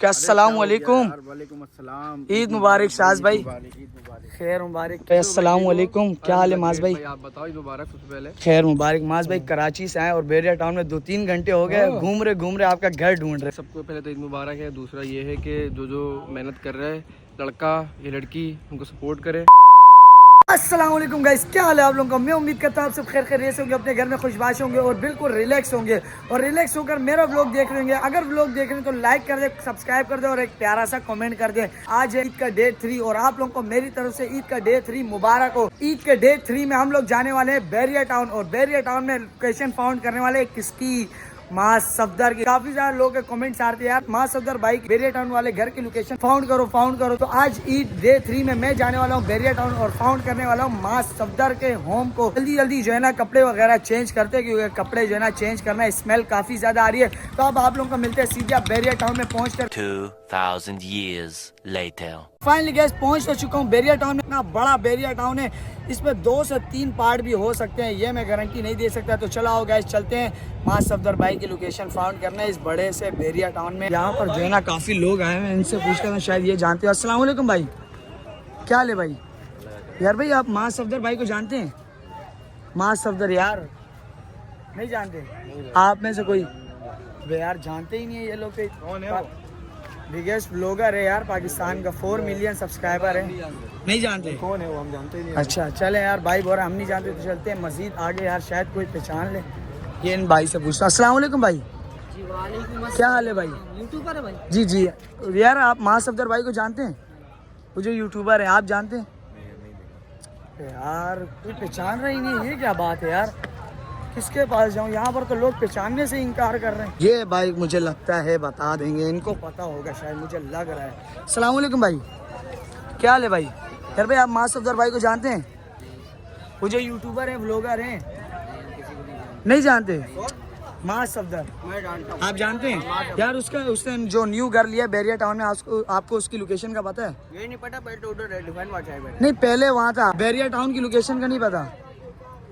अस्सलाम वालेकुम। वालेकुम अस्सलाम। ईद मुबारक शाज भाई। खैर मुबारक। अस्सलाम वालेकुम। क्या हाल है माज भाई? आप बताओ, ईद मुबारक सबसे पहले। खैर मुबारक। माज भाई कराची से आए और बेरिया टाउन में 2-3 घंटे हो गए घूम रहे आपका घर ढूंढ रहे। सबको पहले तो ईद मुबारक है। दूसरा ये है कि जो मेहनत कर रहा है लड़का या लड़की, उनको सपोर्ट करे। अस्सलाम वालेकुम गाइस, क्या हाल है आप लोगों का? मैं उम्मीद करता हूँ आप सब खैर खैरियत से होंगे, अपने घर में खुशबाश होंगे और बिल्कुल रिलैक्स होंगे और रिलैक्स होकर मेरा व्लॉग देख रहे होंगे। अगर व्लॉग देख रहे हैं तो लाइक कर दे, सब्सक्राइब कर दे और एक प्यारा सा कमेंट कर दे। आज है ईद का डे 3 और आप लोगों को मेरी तरफ से ईद का डे 3 मुबारक हो। ईद के डे 3 में हम लोग जाने वाले हैं बैरिया टाउन और बैरिया टाउन में लोकेशन फाउंड करने वाले किसकी? माँ सफदर की। काफी सारे लोग के कमेंट्स आते हैं यार माँ सफदर भाई बैरिया टाउन वाले घर की लोकेशन फाउंड करो। तो आज ईद डे 3 में मैं जाने वाला हूँ बैरिया टाउन और फाउंड करने वाला हूँ माँ सफदर के होम को। जल्दी जो है ना कपड़े वगैरह चेंज करते, क्योंकि कपड़े जो है ना चेंज करना है, स्मेल काफी ज्यादा आ रही है। तो अब आप लोगों को मिलते हैं सीधे बैरिया टाउन में पहुँच कर। 2000 years later. फाइनली गैस पहुंच तो चुका हूँ बैरिया टाउन में। इतना बड़ा बैरिया टाउन है, इसमें 2 से 3 पार्ट भी हो सकते हैं, ये मैं गारंटी नहीं दे सकता। तो चलो आओ गैस चलते हैं माँ सफदर भाई की लोकेशन फाउंड करना है इस बड़े से बैरिया टाउन में। यहाँ पर जो है ना काफी लोग आए हैं, इनसे पूछकर मैं शायद ये जानते हो। अस्सलाम वालेकुम भाई, क्या हाल है भाई? यार भाई आप माँ सफदर भाई को जानते हैं? माँ सफदर यार नहीं जानते? आप में से कोई? यार जानते ही नहीं है ये लोग। कौन है? बिगेस्ट ब्लॉगर है यार पाकिस्तान का, 4 मिलियन सब्सक्राइबर है। नहीं जानते? कौन है वो? हम जानते ही नहीं। अच्छा चले यार, भाई बोल रहा हम नहीं जानते तो चलते हैं मजीद आगे यार, शायद कोई पहचान ले। ये इन भाई से पूछता। अस्सलाम वालेकुम भाई। जी वालेकुम अस्सलाम। क्या हाल है भाई? यूट्यूबर है भाई? जी जी यार आप माँ सफदर भाई को जानते हैं? वो जो यूट्यूबर है आप जानते हैं? यार कोई पहचान रहा ही नहीं, ये क्या बात है यार? किसके पास जाऊँ? यहाँ पर तो लोग पहचानने से इनकार कर रहे हैं। ये भाई मुझे लगता है बता देंगे, इनको पता होगा शायद, मुझे लग रहा है। अस्सलाम वालेकुम भाई, क्या हाल है भाई? यार भाई आप माँ सफदर भाई को जानते हैं? वो जो यूट्यूबर हैं, व्लॉगर हैं? नहीं जानते? माँ सफदर आप जानते हैं? यार उसने जो न्यू घर लिया बैरिया टाउन में, आपको उसकी लोकेशन का पता है? ये नहीं पता, पहले तो उधर डिफेंड वाच है। नहीं पहले वहाँ था, बैरिया टाउन की लोकेशन का नहीं पता।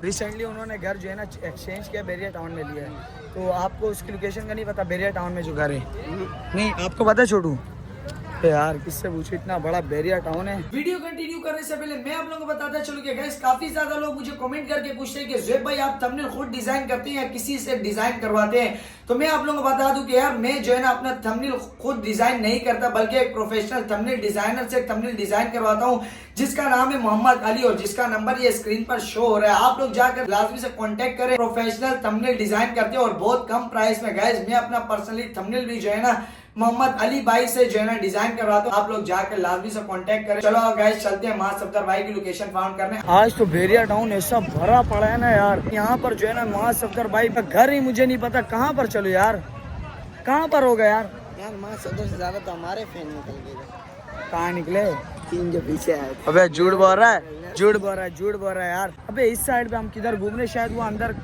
रिसेंटली उन्होंने घर जो है ना एक्सचेंज किया, बैरिया टाउन में लिया है। तो आपको उसकी लोकेशन का नहीं पता बैरिया टाउन में जो घर है? नहीं आपको पता है छोटू? यार किससे पूछो, इतना बड़ा बैरिया टाउन है। वीडियो कंटिन्यू करने से पहले मैं आप लोगों को बताता चलूं कि गाइस काफी ज्यादा लोग मुझे कमेंट करके पूछते हैं कि ज़ुहैब भाई आप थंबनेल खुद डिजाइन करते हैं या किसी से डिजाइन करवाते हैं? तो मैं आप लोगों को बता दूं कि यार मैं जो है ना अपना थंबनेल खुद डिजाइन नहीं करता, बल्कि एक प्रोफेशनल थंबनेल डिजाइनर से थंबनेल डिजाइन करवाता हूँ, जिसका नाम है मोहम्मद अली और जिसका नंबर ये स्क्रीन पर शो हो रहा है। आप लोग जाकर लाजमी से कांटेक्ट करें। प्रोफेशनल थंबनेल डिजाइन करते हैं और बहुत कम प्राइस में। गाइस मैं अपना पर्सनली थंबनेल भी जो है ना मोहम्मद अली भाई से जो है ना डिजाइन करवाता हूँ, आप लोग जाकर लाजमी से कांटेक्ट करें। चलो गाइस चलते हैं माँ सफदर भाई की लोकेशन फाउंड करने। आज तो बैरिया टाउन ऐसा भरा पड़ा है ना यार, यहाँ पर जो है ना माँ सफदर भाई का घर ही मुझे नहीं पता कहाँ पर। चलो यार कहाँ पर होगा यार? यार माँ सफदर से ज्यादा तो हमारे फैन निकल गए। कहाँ निकले? 3 जो पीछे आए। अबे झूठ बोल रहा है यार। अबे इस साइड पे हम किधर घूम रहे, शायद वो अंदर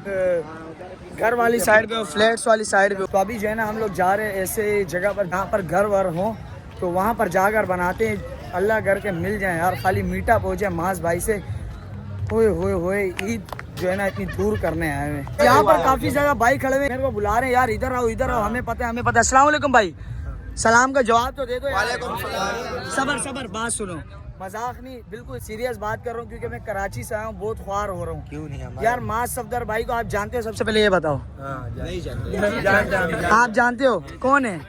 घर वाली साइड पे, फ्लैट्स वाली साइड पे। तो अभी जो है ना हम लोग जा रहे हैं ऐसे जगह पर जहाँ पर घर वर हो, तो वहाँ पर जाकर बनाते हैं। अल्लाह घर के मिल जाए यार, खाली मीठा पहुँचे मास भाई से। होए ईद जो है ना इतनी दूर करने आए हुए। यहाँ पर काफी ज्यादा भाई खड़े हुए, मेरे को बुला रहे हैं यार, इधर आओ हमें पता है। अस्सलाम वालेकुम भाई, सलाम का जवाब तो दे दो यार। सबर बात सुनो, मजाक नहीं, बिल्कुल सीरियस बात कर रहा हूँ, क्योंकि मैं कराची से आया हूँ, बहुत ख्वार हो रहा हूँ। क्यों नहीं यार? माँ सफदर भाई को आप जानते हो? सबसे पहले ये बताओ। नहीं जानते। आप जानते हो कौन है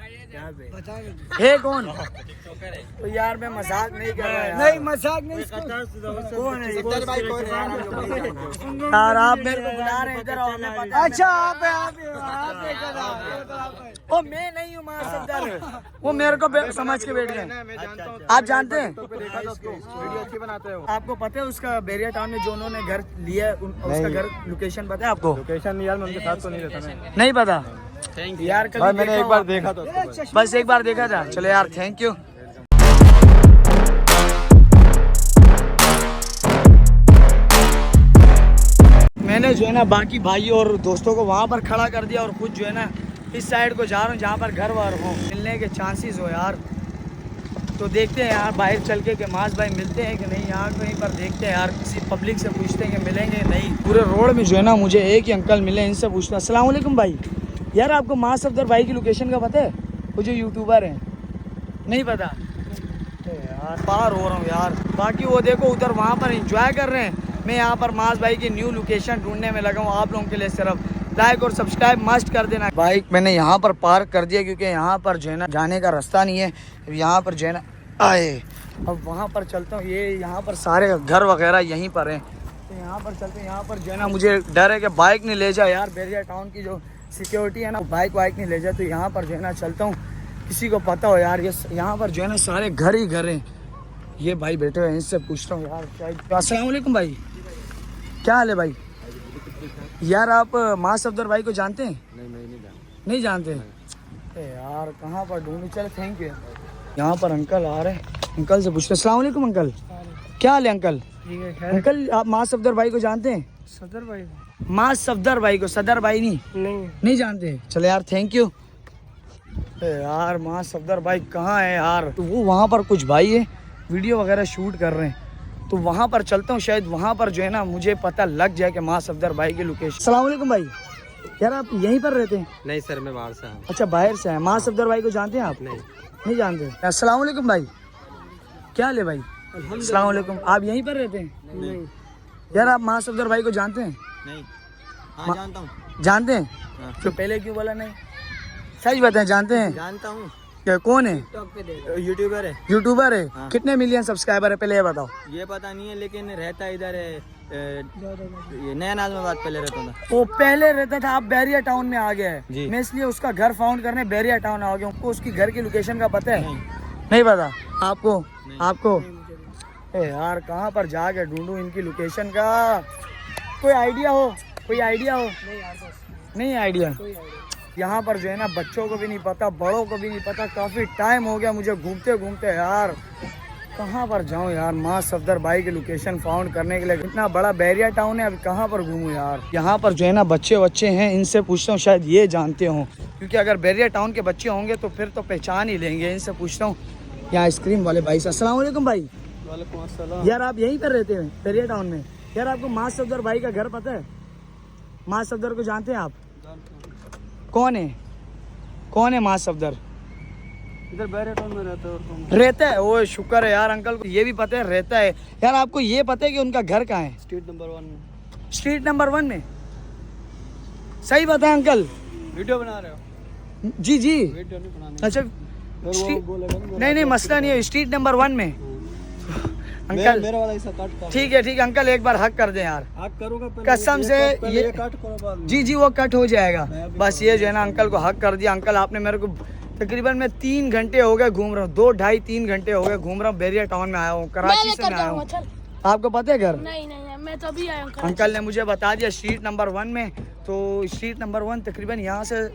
कौन? तो यार मैं मजाक नहीं कर रहा यार। नहीं मजाक नहीं। कौन है यार? आप मेरे को बुला रहे हैं, इधर आओ, हमें पता है। अच्छा आप ओ मैं नहीं हूँ माँ सफदर, वो मेरे को समझ के बैठ गए। आप जानते हैं? वीडियो अच्छी बनाते हो। आपको पता है उसका बैरिया टाउन में जो उन्होंने घर लिया है, उसका घर लोकेशन पता है आपको? लोकेशन यार मैं उनके साथ तो नहीं रहता। नहीं पता यार? मैंने एक बार देखा था, बस एक बार देखा था। चलो यार थैंक यू। मैंने जो है ना बाकी भाई और दोस्तों को वहाँ पर खड़ा कर दिया और खुद जो है ना इस साइड को जा रहा हूँ जहाँ पर घर वार हो, मिलने के चांसेस हो यार। तो देखते हैं यार बाहर चल के कि मास भाई मिलते हैं कि नहीं। यहाँ कहीं पर देखते हैं यार, किसी पब्लिक से पूछते हैं कि मिलेंगे नहीं। पूरे रोड में जो है ना मुझे एक ही अंकल मिले, इनसे पूछते हैं। अस्सलाम वालेकुम भाई, यार आपको माँ सफदर भाई की लोकेशन का पता है? वो जो यूट्यूबर हैं नहीं पता यार, पार हो रहा हूँ यार। बाकी वो देखो उधर वहाँ पर एंजॉय कर रहे हैं, मैं यहाँ पर मास भाई की न्यू लोकेशन ढूंढने में लगा हूँ। आप लोगों के लिए सिर्फ लाइक और सब्सक्राइब मस्ट कर देना। बाइक मैंने यहाँ पर पार्क कर दिया क्योंकि यहाँ पर जो है ना जाने का रास्ता नहीं है। यहाँ पर जो है ना आए, अब वहाँ पर चलता हूँ। ये यहाँ पर सारे घर वगैरह यहीं पर हैं, तो यहाँ पर चलते हैं। यहाँ पर जो है ना मुझे डर है कि बाइक नहीं ले जाए यार, बैरिया टाउन की जो सिक्योरिटी है ना, बाइक वाइक नहीं ले जाए। तो यहाँ पर जो है ना चलता हूँ, किसी को पता हो यार। ये यहाँ पर जो है ना सारे घर ही घर हैं। ये भाई बैठे हुए हैं, इनसे पूछता हूँ यार क्या। अस्सलाम वालेकुम भाई, क्या हाल है भाई? यार आप मां सफदर भाई को जानते हैं? नहीं जानते यार, कहाँ पर ढूंढूं? चलो थैंक यू। यहाँ पर अंकल आ रहे हैं, अंकल से पूछते हैं। अस्सलाम वालेकुम अंकल, क्या हाल है अंकल? अंकल आप मां सफदर भाई को जानते हैं? सदर भाई मां सफदर भाई को, सदर भाई नहीं जानते? चलो यार थैंक यू। यार मां सफदर भाई कहाँ है यार? तो वो वहाँ पर कुछ भाई है वीडियो वगैरह शूट कर रहे हैं, तो वहाँ पर चलता हूँ, शायद वहाँ पर जो है ना मुझे पता लग जाए कि मां सफदर भाई की लोकेशन। अस्सलाम वालेकुम भाई, यार आप यहीं पर रहते हैं? नहीं सर, मैं बाहर से हूँ। अच्छा बाहर से हैं। मां सफदर भाई को जानते हैं आप? नहीं जानते? अस्सलाम वालेकुम भाई, क्या हाल है भाई? अस्सलाम वालेकुम, आप यहीं पर रहते हैं? नहीं यार आप मां सफदर भाई को जानते हैं? नहीं, हाँ जानता हूँ। जानते हैं? तो पहले क्यों बोला नहीं? सच बताएं, जानते हैं? जानता हूँ, क्या कौन है? यूट्यूबर है। यूट्यूबर है? हाँ। कितने मिलियन सब्सक्राइबर है पहले ये बताओ। ये पता नहीं है, लेकिन रहता इधर है, ये नया नाज़माबाद पहले रहता था। वो पहले रहता था, आप बैरिया टाउन में आ गया है। जी। मैं इसलिए उसका घर फाउंड करने बैरिया टाउन आ गया। उनको उसकी घर की लोकेशन का पता है? नहीं पता आपको? आपको यार कहाँ पर जाके ढूंढूं इनकी लोकेशन का? कोई आइडिया हो? कोई आइडिया हो? नहीं आइडिया। यहाँ पर जो है ना बच्चों को भी नहीं पता, बड़ों को भी नहीं पता। काफ़ी टाइम हो गया मुझे घूमते घूमते यार, कहाँ पर जाऊँ यार मां सफदर भाई की लोकेशन फाउंड करने के लिए। इतना बड़ा बैरिया टाउन है, अभी कहाँ पर घूमूं यार? यहाँ पर जो है ना बच्चे हैं, इनसे पूछता हूँ, शायद ये जानते हों, क्योंकि अगर बैरिया टाउन के बच्चे होंगे तो फिर तो पहचान ही लेंगे। इनसे पूछता हूँ, यहाँ आइसक्रीम वाले भाई से। अस्सलाम वालेकुम भाई, वालेकुम अस्सलाम। यार आप यहीं पर रहते हैं बैरिया टाउन में? यार आपको मां सफदर भाई का घर पता है? मां सफदर को जानते हैं आप? कौन है मां सफदर? इधर बैरिया टाउन में रहता है। और रहता है? वो शुक्र है यार, अंकल को ये भी पता है रहता है। यार आपको ये पता है कि उनका घर कहाँ है? स्ट्रीट नंबर 1 में। स्ट्रीट नंबर 1 में? सही बताया अंकल? वीडियो बना रहे हो? जी वीडियो नहीं बनाने। अच्छा नहीं मसला नहीं है, स्ट्रीट नंबर 1 में। अंकल मेरा वाला हिस्सा काट कर। ठीक है अंकल, एक बार हक कर दें यार, हक करूँगा पहले, कसम से। ये काट करो बाद में। जी वो कट हो जाएगा। बस ये जो है ना अंकल को हक कर दिया। अंकल आपने मेरे को तकरीबन मैं 3 घंटे हो गए घूम रहा हूँ, 2 ढाई 3 घंटे हो गए घूम रहा हूँ। बैरिया टाउन में आया हूँ, कराची से मैं आया हूँ। आपको पता है घर? नहीं मैं तो अभी आया हूँ। अंकल ने मुझे बता दिया स्ट्रीट नंबर 1 में। तो स्ट्रीट नंबर 1 तकरीबन यहाँ से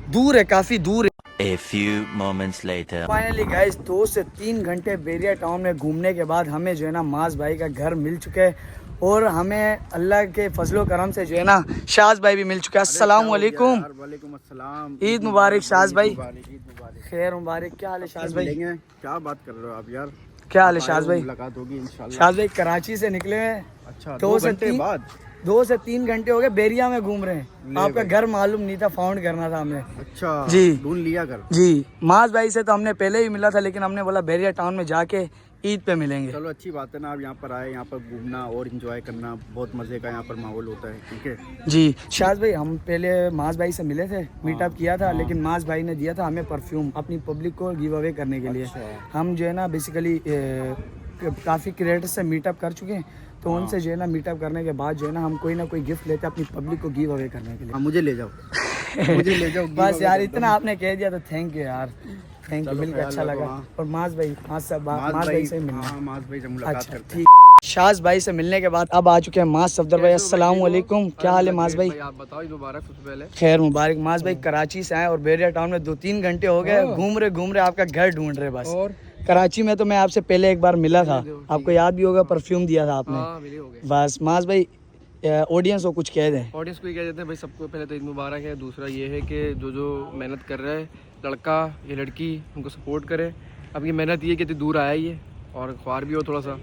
दूर है, काफी दूर है। A few moments later. Finally guys 2 से 3 घंटे बैरिया टाउन में घूमने के बाद हमें जो है ना मास भाई का घर मिल चुका है, और हमें अल्लाह के फजलो करम से जो है ना शाज भाई भी मिल चुका है। अस्सलाम वालेकुम। वालेकुम अस्सलाम। ईद मुबारक शाज भाई। ईद मुबारक। खैर मुबारक। क्या हाल है शाज भाई? क्या बात कर रहे हो आप यार? क्या हाल है शाज भाई? मुलाकात होगी इंशाल्लाह। शाज भाई कराची से निकले हैं। अच्छा, 2 से 3 घंटे हो गए बैरिया में घूम रहे हैं। आपका घर मालूम नहीं था, फाउंड करना था हमने। अच्छा जी ढूंढ लिया घर। जी मास भाई से तो हमने पहले ही मिला था, लेकिन हमने बोला बैरिया टाउन में जाके ईद पे मिलेंगे। चलो अच्छी बात है ना, आप यहाँ पर आए, यहाँ पर घूमना और एंजॉय करना बहुत मजे का यहाँ पर माहौल होता है। ठीक है जी शाज भाई, हम पहले मास भाई से मिले थे, मीटअप किया था, लेकिन मास भाई ने दिया था हमें परफ्यूम अपनी पब्लिक को गिव अवे करने के लिए। हम जो है ना बेसिकली काफ़ी क्रिएटर्स से मीटअप कर चुके हैं, तो उनसे जो है ना मीटअप करने के बाद जो है ना हम कोई ना कोई गिफ्ट लेते हैं अपनी पब्लिक को गिव अवे करने के लिए। मुझे ले जाओ मुझे ले जाओ। बस यार इतना आपने कह दिया तो थैंक यू यार, थैंक यू, मिलकर अच्छा लगा। और मास भाई मास भाई से मिलना। मास भाई से मुलाकात अच्छा करते हैं। ठीक। शाज भाई से मिलने के बाद अब आ चुके हैं मास सफदर भाई। अस्सलाम वालेकुम, क्या हाल है मास भाई? आप बताओ, ईद मुबारक सबसे पहले। खैर मुबारक। मास भाई कराची से आए और बैरिया टाउन में 2-3 घंटे हो गए घूम रहे आपका घर ढूंढ रहे बस। और कराची में तो मैं आपसे पहले एक बार मिला था, आपको याद भी होगा, परफ्यूम दिया था आपने। हाँ मिले हो गए। बस मास भाई ऑडियंस को कुछ कह दें। ऑडियंस को ये कह देते हैं भाई, सबको पहले तो ईद मुबारक है। दूसरा ये है कि जो मेहनत कर रहा है लड़का या लड़की, उनको सपोर्ट करे। अब ये मेहनत ये कि इतनी दूर आया ही है, और ख्वार भी हो थोड़ा सा,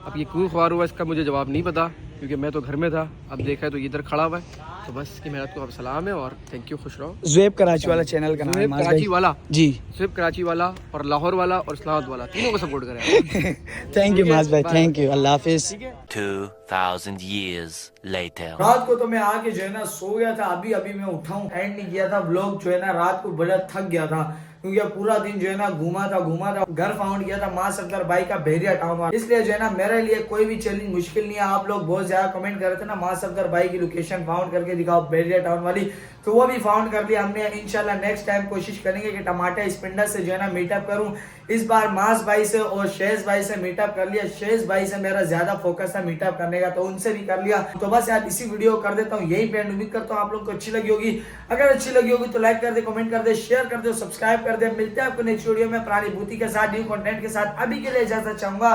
अब ये क्यों ख्वार हुआ इसका मुझे जवाब नहीं पता, क्योंकि मैं तो घर में था। अब देखा है तो ये इधर खड़ा हुआ है। तो बस इसकी मेहनत को अब सलाम है और थैंक यू, खुश रहो। जुएब कराची वाला चैनल का नाम है जुएब माज कराची भाई। वाला जी जुएब कराची वाला और लाहौर वाला और इस्लामाबाद वाला, तीनों को सपोर्ट करें। थैंक यू माज भाई, thank you, Allah Hafiz. 2,000 years later. रात को तो मैं आके जो है ना सो गया था, अभी अभी मैं उठा हूँ, एंड नहीं किया था व्लॉग जो है ना, रात को बड़ा थक गया था क्योंकि अब पूरा दिन जो है ना घूमा था। घर फाउंड किया था मां सफदर भाई का बहरिया टाउन, इसलिए जो है ना मेरे लिए कोई भी चैलेंज मुश्किल नहीं है। आप लोग बहुत ज्यादा कमेंट कर रहे थे ना मां सफदर भाई की लोकेशन फाउंड करके दिखाओ बहरिया टाउन वाली, तो वो भी फाउंड कर लिया हमने। इंशाल्लाह नेक्स्ट टाइम कोशिश करेंगे कि टमाटर स्पिंडर से जो है ना मीटअप करूं। इस बार मास भाई से और शेज भाई से मीटअप कर लिया। शेज भाई से मेरा ज्यादा फोकस था मीटअप करने का, तो उनसे भी कर लिया। तो बस यार इसी वीडियो कर देता हूँ यही पे, उम्मीद करता हूँ आप लोग को अच्छी लगी होगी। अगर अच्छी लगी होगी तो लाइक कर दे, कमेंट कर दे, शेयर कर दे, सब्सक्राइब कर दे। मिलते हैं आपको नेक्स्ट वीडियो में पुरानी बूती के साथ, न्यू कंटेंट के साथ। अभी के लिए इजाजत चाहूंगा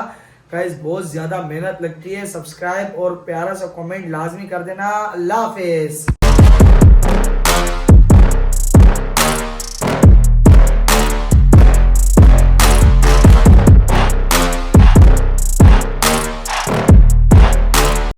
गाइस, बहुत ज्यादा मेहनत लगती है। सब्सक्राइब और प्यारा सा कमेंट लाजमी कर देना। अल्लाह हाफिज।